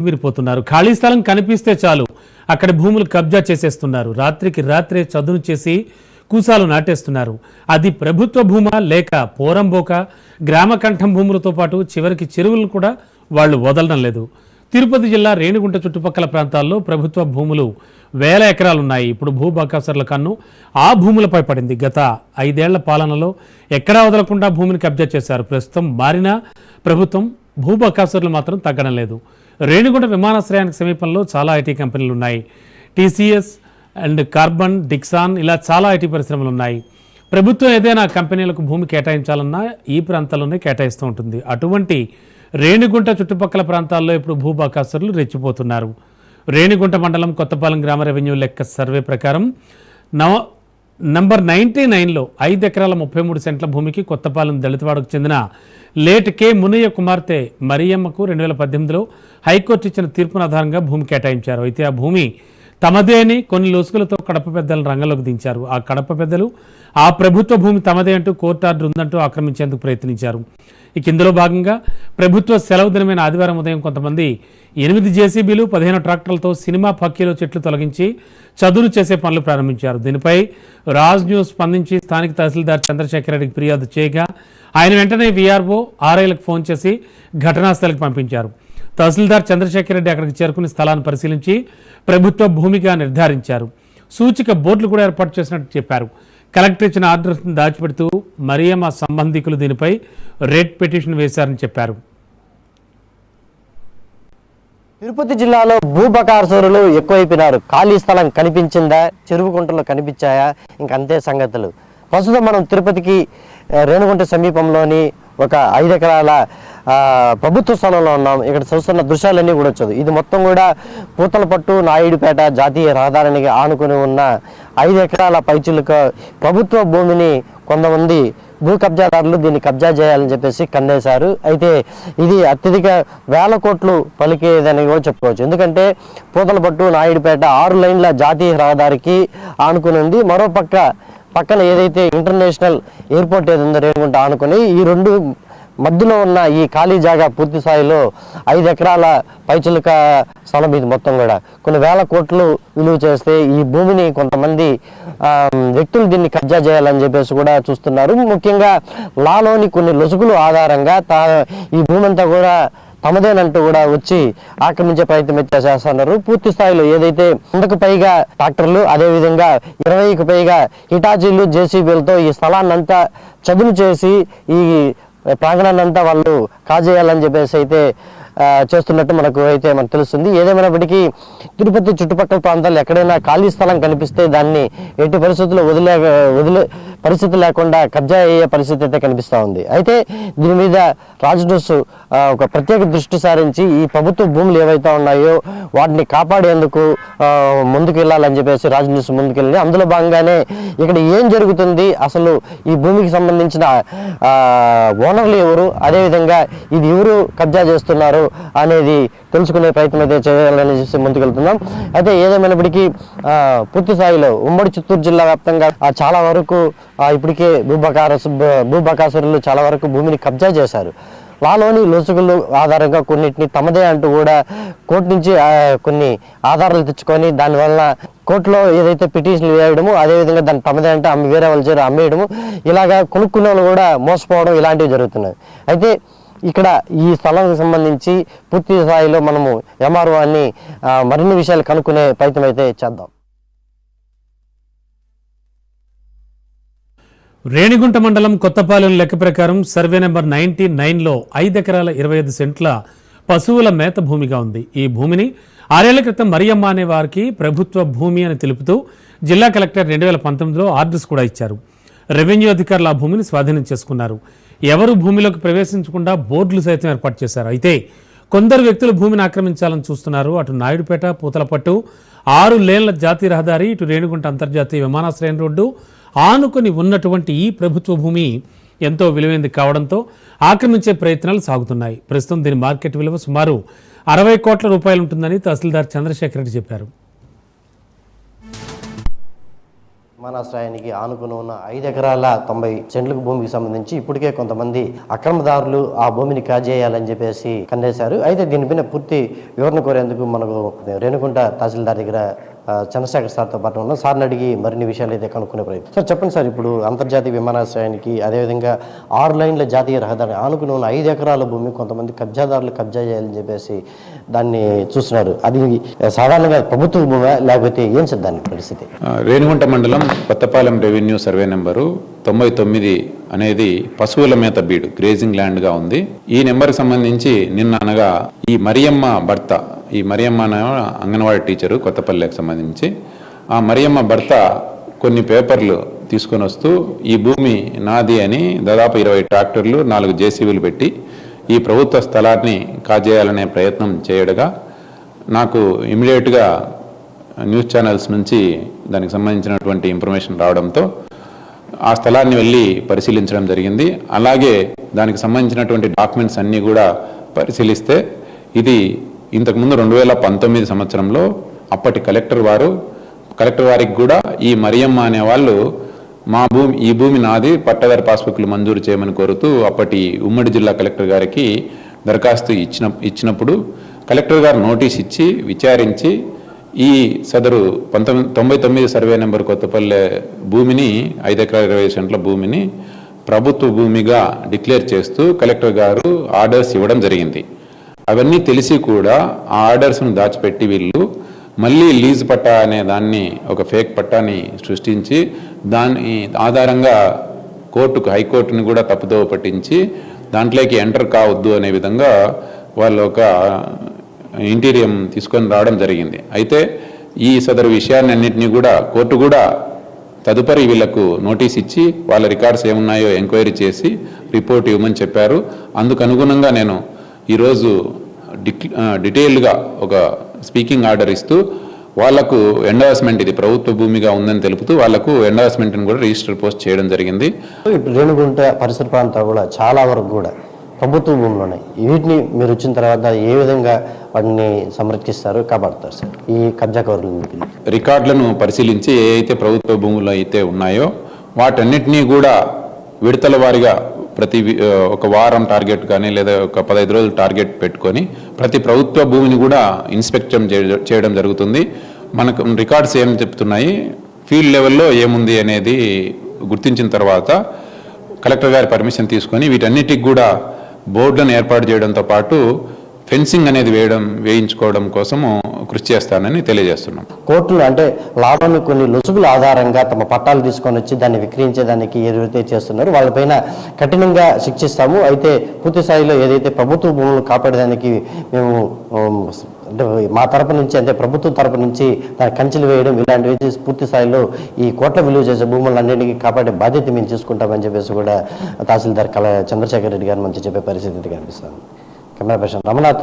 విరిపోతున్నారు. ఖాళీ స్థలం కనిపిస్తే చాలు అక్కడ భూములు కబ్జా చేసేస్తున్నారు. రాత్రికి రాత్రే చదును చేసి కూసాలు నాటేస్తున్నారు. అది ప్రభుత్వ భూమా లేక పోరంబోక గ్రామకంఠం భూములతో పాటు చివరికి చెరువులను కూడా వాళ్ళు వదలడం లేదు. తిరుపతి జిల్లా రేణిగుంట చుట్టుపక్కల ప్రాంతాల్లో ప్రభుత్వ భూములు వేల ఎకరాలున్నాయి. ఇప్పుడు భూబకాసురుల కన్ను ఆ భూములపై పడింది. గత 5 ఏళ్ల పాలనలో ఎక్కడా వదలకుండా భూమిని కబ్జా చేశారు. ప్రస్తుతం మారిన ప్రభుత్వం భూబకాసురులు మాత్రం తగ్గడం లేదు. రేణిగుంట విమానాశ్రయానికి సమీపంలో చాలా ఐటీ కంపెనీలు ఉన్నాయి. టీసీఎస్ అండ్ కార్బన్, డిక్సాన్ ఇలా చాలా ఐటీ పరిశ్రమలు ఉన్నాయి. ప్రభుత్వం ఏదైనా కంపెనీలకు భూమి కేటాయించాలన్నా ఈ ప్రాంతాల్లోనే కేటాయిస్తూ ఉంటుంది. అటువంటి రేణిగుంట చుట్టుపక్కల ప్రాంతాల్లో ఇప్పుడు భూబకాసురులు రెచ్చిపోతున్నారు. రేణిగుంట మండలం కొత్తపాలెం గ్రామ రెవెన్యూ లెక్క సర్వే ప్రకారం నంబర్ 99లో 5 ఎకరాల 33 సెంట్ల భూమికి కొత్తపాలెం దళితవాడకు చెందిన లేట్ కె మునయ్య కుమార్తె మరియమ్మకు 2018లో హైకోర్టు ఇచ్చిన తీర్పును ఆధారంగా భూమి కేటాయించారు. అయితే ఆ భూమి తమదే అని కొన్ని లొసుగులతో కడప పెద్దలను రంగంలోకి దించారు. ఆ కడప పెద్దలు ఆ ప్రభుత్వ భూమి తమదే అంటూ కోర్టు ఆర్డర్ ఉందంటూ ఆక్రమించేందుకు ప్రయత్నించారు. ఇక ఇందులో భాగంగా ప్రభుత్వ సెలవు దినమైన ఆదివారం ఉదయం కొంతమంది 8 జేసీబీలు 15 ట్రాక్టర్లతో సినిమా పక్కీలో చెట్లు తొలగించి చదును చేసే పనులు ప్రారంభించారు. దీనిపై రాజ్ న్యూస్ స్పందించి స్థానిక తహసీల్దార్ చంద్రశేఖర్ రెడ్డికి ఫిర్యాదు చేయగా ఆయన వెంటనే వీఆర్ఓ ఆర్ఐలకు ఫోన్ చేసి ఘటనా స్థలికి పంపించారు. తహసీల్దార్ చంద్రశేఖర్ రెడ్డి అక్కడికి చేరుకుని స్థలాన్ని పరిశీలించి ప్రభుత్వ భూమిగా నిర్ధారించారు. సూచిక బోర్డులు కూడా ఏర్పాటు చేసినట్టు చెప్పారు. కలెక్టర్ ఇచ్చిన ఆర్డర్స్ను దాచిపెడుతూ మరియమ్మ సంబంధికులు దీనిపై రెడ్ పిటిషన్ వేశారని చెప్పారు. తిరుపతి జిల్లాలో భూబకాసురులు ఎక్కువైపోయినారు. ఖాళీ స్థలం కనిపించిందా, చెరువు కుంటలు కనిపించాయా, ఇంకంతే సంగతులు. ప్రస్తుతం మనం తిరుపతికి రేణిగుంట సమీపంలోని ఒక 5 ఎకరాల ప్రభుత్వ స్థలంలో ఉన్నాం. ఇక్కడ చూస్తున్న దృశ్యాలన్నీ కూడా వచ్చదు. ఇది మొత్తం కూడా పూతలపట్టు నాయుడుపేట జాతీయ రహదారికి ఆనుకుని ఉన్న 5 ఎకరాల పైచిలుక ప్రభుత్వ భూమిని కొంతమంది భూ కబ్జాదారులు దీన్ని కబ్జా చేయాలని చెప్పేసి కన్నేశారు. అయితే ఇది అత్యధిక వేల కోట్లు పలికేదని కూడా చెప్పుకోవచ్చు. ఎందుకంటే పూతలపట్టు నాయుడుపేట 6 లైన్ల జాతీయ రహదారికి ఆనుకుని ఉంది. మరో పక్కన ఏదైతే ఇంటర్నేషనల్ ఎయిర్పోర్ట్ ఏది ఉందో రేణిగుంట ఆనుకొని ఈ రెండు మధ్యలో ఉన్న ఈ ఖాళీ జాగా పూర్తి స్థాయిలో 5 ఎకరాల పైచిలుక స్థలం. ఇది మొత్తం కూడా కొన్ని వేల కోట్లు విలువ చేస్తే ఈ భూమిని కొంతమంది వ్యక్తులు దీన్ని కబ్జా చేయాలని చెప్పేసి కూడా చూస్తున్నారు. ముఖ్యంగా లాలోని కొన్ని లొసుగులు ఆధారంగా ఈ భూమి అంతా కూడా తమదేనంటూ కూడా వచ్చి ఆక్రమించే ప్రయత్నం అయితే చేస్తున్నారు. పూర్తి స్థాయిలో ఏదైతే 100కు పైగా ట్రాక్టర్లు, అదేవిధంగా 20కి పైగా హిటాచీలు, జేసీబీలతో ఈ స్థలాన్ని అంతా చదును చేసి ఈ ప్రాంగణాన్ని అంతా వాళ్ళు కాజేయాలని చెప్పేసి అయితే చేస్తున్నట్టు మనకు తెలుస్తుంది. ఏదేమైనప్పటికీ తిరుపతి చుట్టుపక్కల ప్రాంతాల్లో ఎక్కడైనా ఖాళీ స్థలం కనిపిస్తే దాన్ని ఎట్టి పరిస్థితుల్లో వదిలే పరిస్థితి లేకుండా కబ్జా అయ్యే పరిస్థితి అయితే కనిపిస్తూ ఉంది. అయితే దీని మీద రాజ్ న్యూస్ ఒక ప్రత్యేక దృష్టి సారించి ఈ ప్రభుత్వ భూములు ఏవైతే ఉన్నాయో వాటిని కాపాడేందుకు ముందుకు వెళ్ళాలని చెప్పేసి రాజ్ న్యూస్ ముందుకెళ్ళింది. అందులో భాగంగానే ఇక్కడ ఏం జరుగుతుంది, అసలు ఈ భూమికి సంబంధించిన ఓనర్లు ఎవరు, అదేవిధంగా ఇది ఎవరు కబ్జా చేస్తున్నారు అనేది తెలుసుకునే ప్రయత్నం అయితే చేయాలని చూసి ముందుకెళ్తున్నాం. అయితే ఏదేమైనప్పటికీ పూర్తి స్థాయిలో ఉమ్మడి చిత్తూరు జిల్లా వ్యాప్తంగా చాలా వరకు ఇప్పటికే భూబకాసురులు చాలా వరకు భూమిని కబ్జా చేశారు. లాలోని లొసుగులు ఆధారంగా కొన్నిటిని తమదే అంటూ కూడా కోర్టు నుంచి కొన్ని ఆధారాలు తెచ్చుకొని దానివల్ల కోర్టులో ఏదైతే పిటిషన్లు వేయడము, అదేవిధంగా దాన్ని తమదే అంటే వేరే వాళ్ళ చేరు అమ్మేయడము, ఇలాగా కొనుక్కునే వాళ్ళు కూడా మోసపోవడం ఇలాంటివి జరుగుతున్నాయి. అయితే ఇక్కడ ఈ స్థలానికి సంబంధించి పూర్తి స్థాయిలో మనము ఎంఆర్ఓ అని మరిన్ని విషయాలు కనుక్కునే ప్రయత్నం అయితే చేద్దాం. రేణిగుంట మండలం కొత్తపాలెం లెక్క ప్రకారం సర్వే నెంబర్ 99లో 5 ఎకరాల 25 సెంట్ల పశువుల మేత భూమిగా ఉంది. ఈ భూమిని 6 ఏళ్ల క్రితం మరియమ్మ అనే వారికి ప్రభుత్వ భూమి అని తెలుపుతూ జిల్లా కలెక్టర్ 2019లో ఆర్డర్స్ కూడా ఇచ్చారు. రెవెన్యూ అధికారులు ఆ భూమిని స్వాధీనం చేసుకున్నారు. ఎవరు భూమిలోకి ప్రవేశించకుండా బోర్డులు సైతం ఏర్పాటు చేశారు. అయితే కొందరు వ్యక్తులు భూమిని ఆక్రమించాలని చూస్తున్నారు. అటు నాయుడుపేట, పూతలపట్టు 6 లేన్ల జాతీయ రహదారి, ఇటు రేణిగుంట అంతర్జాతీయ విమానాశ్రయం రోడ్డు ఆనుకొని ఉన్నటువంటి ఈ ప్రభుత్వ భూమి ఎంతో విలువైంది కావడంతో ఆక్రమించే ప్రయత్నాలు సాగుతున్నాయి. ప్రస్తుతం దీని మార్కెట్ విలువ సుమారు 60 కోట్ల రూపాయలు ఉంటుందని తహసీల్దార్ చంద్రశేఖర్ రెడ్డి చెప్పారు. విమానాశ్రయానికి ఆనుకుని ఉన్న 5 ఎకరాల 90 సెంట్లకు భూమికి సంబంధించి ఇప్పటికే కొంతమంది అక్రమదారులు ఆ భూమిని కాజేయాలని చెప్పేసి కన్నేశారు. అయితే దీనిపైన పూర్తి వివరణ కోరేందుకు మనకు రేణుగుంట తహసీల్దార్ దగ్గర చంద్రశేఖర్ సార్తో పాటు ఉన్నాం. సార్ని అడిగి మరిన్ని విషయాలు అయితే కనుక్కునే ప్రయత్నం. సార్ చెప్పండి సార్, ఇప్పుడు అంతర్జాతీయ విమానాశ్రయానికి అదేవిధంగా 6 లైన్ల జాతీయ రహదారి ఆనుకుని ఉన్న 5 ఎకరాల భూమి కొంతమంది కబ్జాదారులు కబ్జా చేయాలని చెప్పేసి దాన్ని చూస్తున్నారు. అది సాధారణంగా ప్రభుత్వ భూమి లేకపోతే ఏం సార్ దాని పరిస్థితి? రేణుగుంట మండలం కొత్తపాలెం రెవెన్యూ సర్వే నెంబరు 99 అనేది పశువుల మేత బీడు గ్రేజింగ్ ల్యాండ్గా ఉంది. ఈ నెంబర్కి సంబంధించి నిన్న అనగా ఈ మరియమ్మ భర్త, ఈ మరియమ్మ అనే అంగన్వాడీ టీచరు కొత్తపల్లెకి సంబంధించి, ఆ మరియమ్మ భర్త కొన్ని పేపర్లు తీసుకొని వస్తూ ఈ భూమి నాది అని దాదాపు 20 ట్రాక్టర్లు 4 జేసీబీలు పెట్టి ఈ ప్రభుత్వ స్థలాన్ని కాజేయాలనే ప్రయత్నం చేయడగా నాకు ఇమీడియట్గా న్యూస్ ఛానల్స్ నుంచి దానికి సంబంధించినటువంటి ఇన్ఫర్మేషన్ రావడంతో ఆ స్థలాన్ని వెళ్ళి పరిశీలించడం జరిగింది. అలాగే దానికి సంబంధించినటువంటి డాక్యుమెంట్స్ అన్నీ కూడా పరిశీలిస్తే ఇది ఇంతకుముందు 2019 సంవత్సరంలో అప్పటి కలెక్టర్ వారికి కూడా ఈ మరియమ్మ అనే వాళ్ళు ఈ భూమి నాది, పట్టదారి పాస్బుక్లు మంజూరు చేయమని కోరుతూ అప్పటి ఉమ్మడి జిల్లా కలెక్టర్ గారికి దరఖాస్తు ఇచ్చినప్పుడు కలెక్టర్ గారు నోటీస్ ఇచ్చి విచారించి ఈ సదరు 99 సర్వే నెంబర్ కొత్తపల్లె భూమిని 5 ఎకరాల 20 సెంట్ల భూమిని ప్రభుత్వ భూమిగా డిక్లేర్ చేస్తూ కలెక్టర్ గారు ఆర్డర్స్ ఇవ్వడం జరిగింది. అవన్నీ తెలిసి కూడా ఆ ఆర్డర్స్ను దాచిపెట్టి వీళ్ళు మళ్ళీ లీజ్ పట్టా అనే దాన్ని ఒక ఫేక్ పట్టాని సృష్టించి దాని ఆధారంగా హైకోర్టుని కూడా తప్పుదోవ పట్టించి దాంట్లోకి ఎంటర్ కావద్దు అనే విధంగా వాళ్ళు ఒక ఇంటీరియం తీసుకొని రావడం జరిగింది. అయితే ఈ సదరు విషయాన్ని అన్నింటినీ కూడా కోర్టు కూడా తదుపరి వీళ్లకు నోటీస్ ఇచ్చి వాళ్ళ రికార్డ్స్ ఏమున్నాయో ఎంక్వైరీ చేసి రిపోర్ట్ ఇవ్వమని చెప్పారు. అందుకు అనుగుణంగా నేను ఈరోజు డీటెయిల్డ్గా ఒక స్పీకింగ్ ఆర్డర్ ఇస్తూ వాళ్లకు ఎండార్స్మెంట్, ఇది ప్రభుత్వ భూమిగా ఉందని తెలుపుతూ వాళ్లకు ఎండార్స్మెంట్ని కూడా రిజిస్టర్ పోస్ట్ చేయడం జరిగింది. రేణుగుంట పరిసర ప్రాంతాలు కూడా చాలా వరకు కూడా ప్రభుత్వ భూములు ఉన్నాయి. వీటిని మీరు వచ్చిన తర్వాత ఏ విధంగా వాటిని సంరక్షిస్తారు, కాపాడుతారు సార్ ఈ కబ్జాకారులను? రికార్డులను పరిశీలించి ఏ అయితే ప్రభుత్వ భూములు అయితే ఉన్నాయో వాటన్నిటినీ కూడా విడతల వారీగా ప్రతి ఒక వారం టార్గెట్ కానీ లేదా ఒక 15 రోజులు టార్గెట్ పెట్టుకొని ప్రతి ప్రభుత్వ భూమిని కూడా ఇన్స్పెక్షన్ చేయడం జరుగుతుంది. మనకు రికార్డ్స్ ఏం చెప్తున్నాయి, ఫీల్డ్ లెవెల్లో ఏముంది అనేది గుర్తించిన తర్వాత కలెక్టర్ గారి పర్మిషన్ తీసుకొని వీటన్నిటికి కూడా బోర్డులను ఏర్పాటు చేయడంతో పాటు ఫెన్సింగ్ అనేది వేయించుకోవడం కోసము కృషి చేస్తానని తెలియజేస్తున్నాం. కోర్టులు అంటే లాభాన్ని కొన్ని లొసుగుల ఆధారంగా తమ పట్టాలు తీసుకొని వచ్చి దాన్ని విక్రయించేదానికి ఏదైతే చేస్తున్నారో వాళ్ళపైన కఠినంగా శిక్షిస్తాము. అయితే పూర్తి స్థాయిలో ఏదైతే ప్రభుత్వ భూములను కాపాడేదానికి మేము అంటే మా తరపు నుంచి, అంటే ప్రభుత్వం తరపు నుంచి దాన్ని కంచెలు వేయడం ఇలాంటివి పూర్తి స్థాయిలో ఈ కోట్ల విలువ చేసే భూములన్నింటినీ కాపాడే బాధ్యత మేము తీసుకుంటామని చెప్పేసి కూడా తహసీల్దార్ చంద్రశేఖర్ రెడ్డి గారు మంచి చెప్పే పరిస్థితి కనిపిస్తుంది. Camera person రమణాథ్